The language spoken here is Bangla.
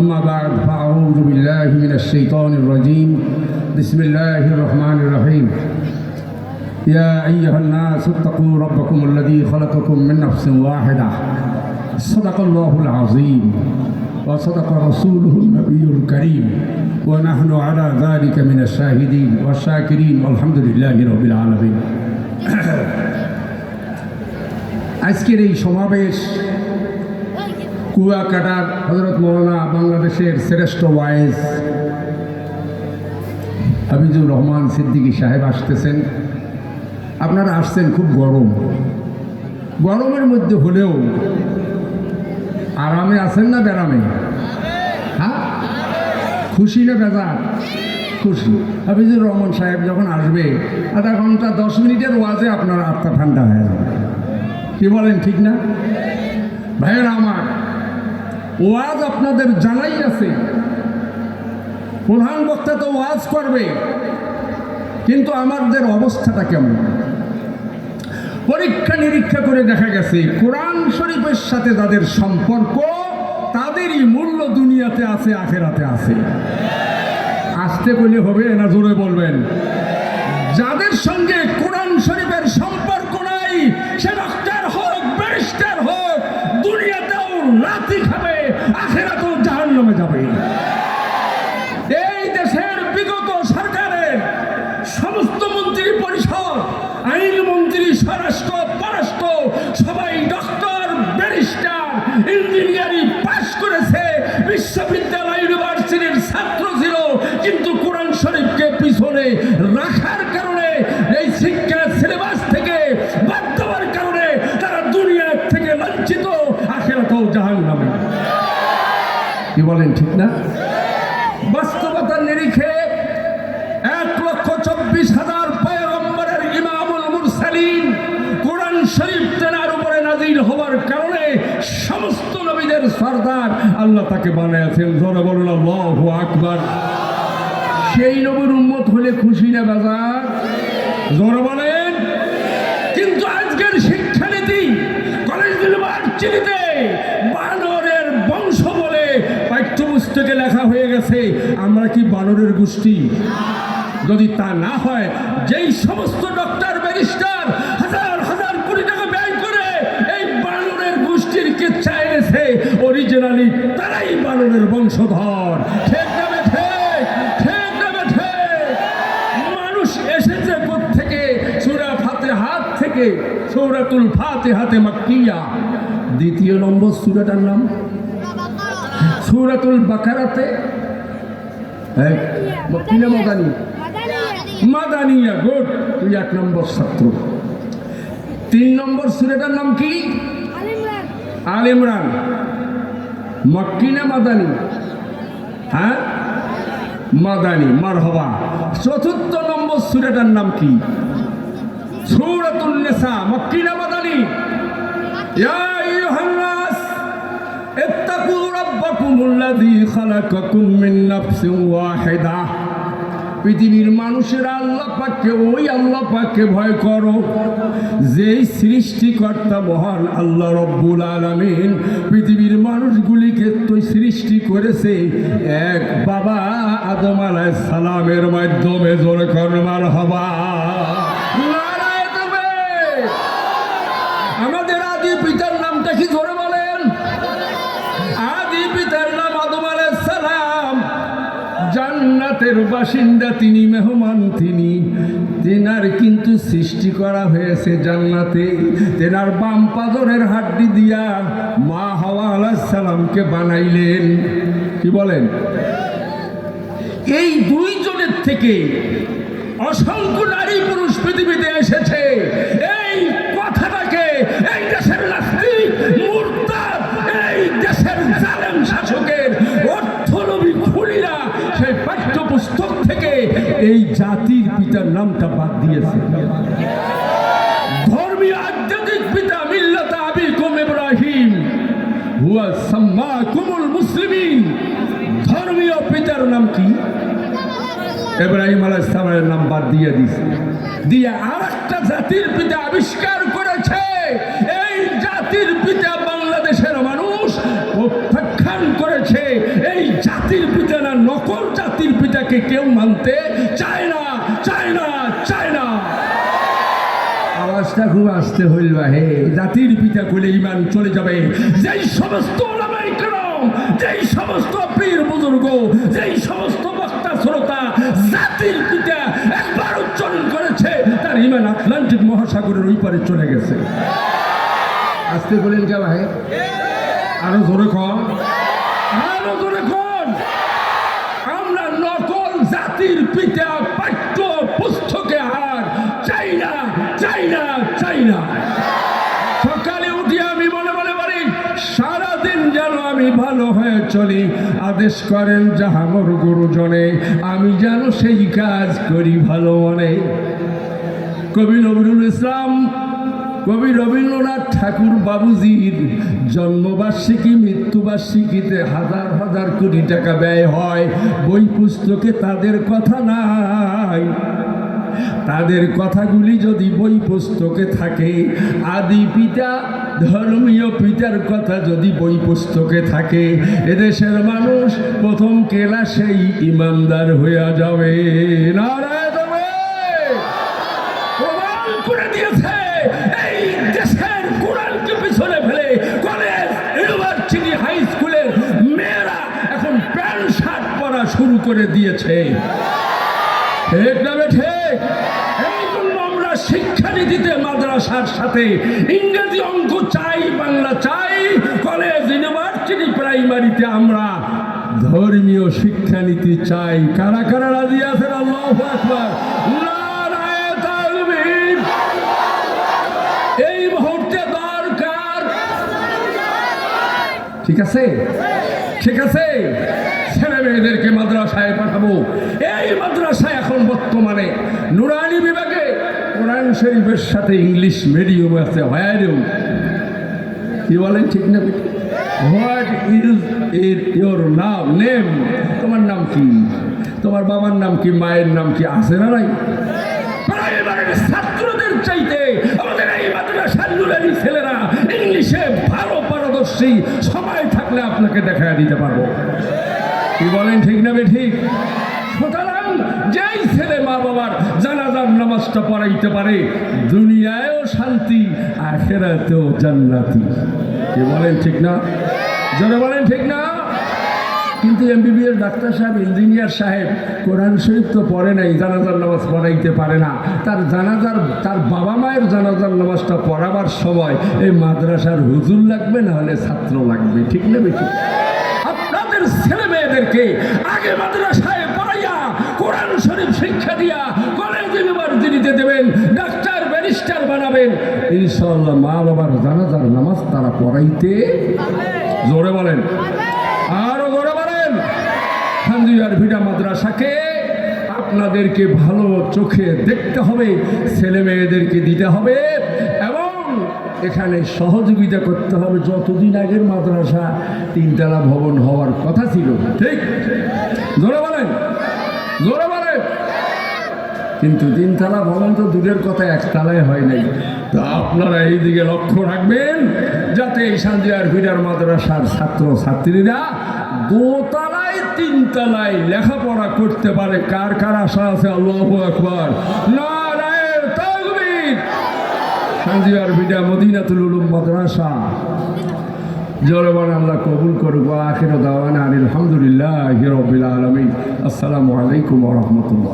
أما بعد فأعوذ بالله من الشيطان الرجيم بسم الله الرحمن الرحيم يا أيها الناس اتقوا ربكم الذي خلقكم من نفس واحدة صدق الله العظيم وصدق رسوله النبي الكريم ونحن على ذلك من الشاهدين والشاكرين والحمد لله رب العالمين আজকের এই সমাবেশ কুয়াকাটার হযরত মওলানা বাংলাদেশের শ্রেষ্ঠ ওয়াইজ হাফিজুর রহমান সিদ্দিকী সাহেব আসতেছেন। আপনারা আসছেন খুব গরমের মধ্যে হলেও আরামে আছেন না বেরামে? হ্যাঁ, খুশি না বেজার? খুশি। হাফিজুর রহমান সাহেব যখন আসবে আধা ঘন্টা 10 মিনিটের ওয়াজে আপনার আত্মা ঠান্ডা হয়ে যাবে। কি বলেন, ঠিক না ভাইয়েরা আমার? ওয়াজ আপনাদের জানাই আছে, প্রধান বক্তা তো ওয়াজ করবে, কিন্তু আমাদের অবস্থাটা কেমন? পরীক্ষা নিরীক্ষা করে দেখা গেছে কোরআন শরীফের সাথে যাদের সম্পর্ক তাদেরই মূল্য দুনিয়াতে আছে, আখেরাতে আছে। আসতে বলে হবে না, জোরে বলবেন। যাদের সঙ্গে কোরআন শরীফের সম্পর্ক নাই, সে ডাক্তার হোক, ব্যারিস্টার হোক, দুনিয়াতেও লাথি খাবে, আখেরাতেও জাহান্নামে যাবে। এই দেশের বিগত সরকারের সমস্ত মন্ত্রী পরিষদ, আইনমন্ত্রী, স্বরাষ্ট্র, পররাষ্ট্র সবাই ডক্টর, ব্যারিস্টার, ইঞ্জিনিয়ারিং পাশ করেছে, বিশ্ববিদ্যালয় ইউনিভার্সিটির ছাত্র ছিল, কিন্তু কোরআন শরীফকে পিছনে রাখার কারণে, এই শিক্ষা সিলেবাস থেকে বাদ দেওয়ার কারণে তারা দুনিয়া থেকে লাঞ্ছিত, আখিরাতেও জাহান্নামে। কি বলেন, ঠিক না? বাস্তবতার নিরিখে 1,24,000 পয়গম্বরের ইমামুল মুরসালিন কোরআন শরীফ তেনার উপরে নাযিল হওয়ার কারণে সমস্ত নবীদের সরদার আল্লাহ তাকে বানাইছেন। জোরে বলুন আল্লাহু আকবার। সেই নবীর উম্মত হলে খুশি না বেজার? জোরে বলেন। কিন্তু আজকের শিক্ষানীতি কলেজ ইউনিভার্সিটিতে বানরের বংশ বলে পাঠ্যপুস্তকে লেখা হয়ে গেছে। আমরা কি বানরের গোষ্ঠী? যদি তা না হয়, যেই সমস্ত ডক্টর, ব্যারিস্টার হাজার হাজার কোটি টাকা ব্যয় করে এই বানরের গোষ্ঠীর কিচ্ছা এনেছে, অরিজিনালি তারাই বানরের বংশধর। ঠিক না বেঠে? ঠিক না বেঠে? মানুষ এসেছে কোত্থেকে? সূরা ফাতিহা থেকে, সূরাতুল ফাতিহাতে মাক্কিয়া। দ্বিতীয় নম্বর সূরাটার নাম সূরাতুল বাকারাতে মক্কি না মাদানী? মাদানিয়া। গুড, তুই 1 নম্বর ছাত্র। 3 নম্বর সূরাটার নাম কি? আল ইমরান। মক্কি না মাদানী? হ্যাঁ, মাদানী। মারহাবা। 4র্থ নম্বর সূরাটার নাম কি? সূরাতুন নিসা। মক্কি না মাদানী? ইয়া আইয়ুহান নাস ইত্তাকু রাব্বাকুমুল্লাযী খালাকাকুম মিন নাফসিন ওয়াহিদা। পৃথিবীর মানুষেরা আল্লাহ পাককে, ওই আল্লাহ পাককে ভয় করো যেই সৃষ্টিকর্তা মহান আল্লাহ রব্বুল আলামিন পৃথিবীর মানুষগুলিকে তো সৃষ্টি করেছে এক বাবা আদম আলাইহিস সালামের মাধ্যমে। জোরে কর মারহাবা। নারায়ে তাকবীর। আমাদের আদি পিতার নামটা কি? জোরে বলেন। আদি পিতার নাম আদম আলাইহিস সালাম। জান্নাতের বাসিন্দা তিনি, মেহমান তিনি। তেনার কিন্তু সৃষ্টি করা হয়েছে জান্নাতে। তেনার বাম পাজরের হাড্ডি দিয়া মা হাওয়া আলাইহিস সালামকে বানাইলেন। কি বলেন? এই 2 জনের থেকে অসংখ্য নারী পুরুষ পৃথিবীতে এসেছে। এই কথাটাকে এই দেশের নাস্তিক, মুরতাদ, এই দেশের জালেম শাসকের অর্থলোভী খুনিরা সেই পাঠ্যপুস্তক থেকে এই জাতির পিতার নামটা বাদ দিয়েছে। ধর্মীয় আধ্যাত্মিক পিতা মিল্লাত আবিকুম ইব্রাহিম হুয়া সাম্মাকুমুল মুসলিমিন। ধর্মীয় পিতার নাম কি? ইব্রাহিম আলাইহিস সালামের নাম বাদ দিয়ে দিয়েছে, দিয়ে আরেকটা জাতির পিতা আবিষ্কার করেছে। এই জাতির পিতা বাংলাদেশের মানুষ প্রত্যাখ্যান করেছে। এই জাতির পিতা না নকল জাতির পিতাকে কেউ মানতে চায় না, চায় না, চায় না। আওয়াজটা খুব আসতে হইল হে। জাতির পিতা কইলে ঈমান চলে যাবে। যেই সমস্ত ওলামায়ে কেরাম, যেই সমস্ত পীর বুজুর্গ, যেই সমস্ত বক্তা শ্রোতা জাতির পিতা একবার উচ্চারণ করেছে, তার ঈমান আটলান্টিক মহাসাগরের ওই পারে চলে গেছে। আসতে বলেন কে ভাই? আরো জোরে কন, আরো জোরে কন। আমরা নকল জাতির পিতা পাঠ্য পুস্তকে আর চাই না, চাই না, চাই না। সকালে উঠি আমি মনে মনে বলি সারাদিন যেন আমি ভালো হয়ে চলি, আদেশ করেন যাহা মোর গুরুজনে, আমি যেন সেই কাজ করি ভালো মনে। কবি নজরুল ইসলাম, কবি রবীন্দ্রনাথ ঠাকুর বাবুজির জন্মবার্ষিকী মৃত্যুবার্ষিকীতে হাজার হাজার কোটি টাকা ব্যয় হয়, বই পুস্তকে তাদের কথা নাই। তাদের কথাগুলি যদি বই পুস্তকে থাকে, আদি পিতা ধর্মীয় পিতার কথা যদি বই পুস্তকে থাকে, এদেশের মানুষ প্রথম ক্লাসেই ইমানদার হইয়া যাবে। নারায়ণ প্রমাণ করে দিয়েছে এই দেশের কোরআনকে পিছনে ফেলে কলেজ, ইউনিভার্সিটি, হাই স্কুলের মেয়েরা এখন প্যান্ট শার্ট পরা শুরু করে দিয়েছে। ঠিক না ঠিক? এই জন্য আমরা শিক্ষানীতিতে মাদ্রাসার সাথে ইংরেজি, অঙ্ক চাই, বাংলা চাই। কলেজ, ইউনিভার্সিটি, প্রাইমারিতে আমরা ধর্মীয় শিক্ষানীতি চাই। কারা কারা রাজি আছেন? আল্লাহু আকবার, নারায়ে তাকবীর। এই মুহূর্তে দরকার, ঠিক আছে, ঠিক আছে, ছেলে মেয়েদেরকে মাদ্রাসায় পাঠাবো। এই মাদ্রাসায় এখন বর্তমানে নুরানি বিভাগে কোরআন শরীফের সাথে ইংলিশ মিডিয়াম আছে। হোয়াইরুম কি বলেন? ঠিক না? হোয়াট ইজ ইয়োর নাম, নেম? তোমার নাম কি? তোমার বাবার নাম কি? মায়ের নাম কি? আছে না নাই? ছাত্রদের চাইতে আমাদের এই মাদ্রাসার নুরানি ছেলেরা ইংলিশে ভালো পারদর্শী। সময় থাকলে আপনাকে দেখা দিতে পারবো। কি বলেন? ঠিক না ঠিক? সুতরাং যেই ছেলে মা বাবার জানাজার নামাজটা পড়াইতে পারে, দুনিয়ায়ও শান্তি, আখিরাতেও জান্নাতি। কি বলেন? ঠিক না? জোরে বলেন ঠিক না? কিন্তু এমবিবিএস ডাক্তার সাহেব, ইঞ্জিনিয়ার সাহেব কোরআন শরীফ তো পড়ে নাই, জানাজার নামাজ পড়াইতে পারে না। তার জানাজার, তার বাবা মায়ের জানাজার নামাজটা পড়াবার সময় এই মাদ্রাসার হুজুর লাগবে, না হলে ছাত্র লাগবে। ঠিক না বেশি? আপনাদের ছেলে মেয়েদেরকে আগে মাদ্রাসায় পড়াইয়া কোরআন শরীফ শিক্ষা দিয়া কলেজ, ইউনিভার্সিটিতে দেবেন, ডাক্তার, ব্যারিস্টার বানাবেন। ইনশাআল্লাহ মা বাবার জানাজার নামাজ তারা পড়াইতে, জোরে বলেন, আরো জোরে বলেন। খানজিয়ার ভিটা মাদ্রাসাকে আপনাদেরকে ভালো চোখে দেখতে হবে, ছেলে মেয়েদেরকে দিতে হবে এবং এখানে সহযোগিতা করতে হবে। যতদিন আগের মাদ্রাসা তিনতলা ভবন হওয়ার কথা ছিল, ঠিক? জোরে বলেন, জোরে বলেন। কিন্তু তিনতলা ভবন তো দূরের কথা, একতলায় হয় নাই। তো আপনারা এই দিকে লক্ষ্য রাখবেন যাতে এই সানজিয়ার ভিটার মাদ্রাসার ছাত্র ছাত্রীরা দোতলায়, তিনতলায় লেখাপড়া করতে পারে। কার কার আশা আছে? আল্লাহু আকবার, নারায়ে তাকবীর। সানজিয়ার ভিটা মদিনাতুল উলুম মাদ্রাসা জোরবান আল্লাহ কবুল করুক। আখির দাওয়ানা আলহামদুলিল্লাহি রাব্বিল আলামিন। আসসালামু আলাইকুম ওয়া রাহমাতুল্লাহ।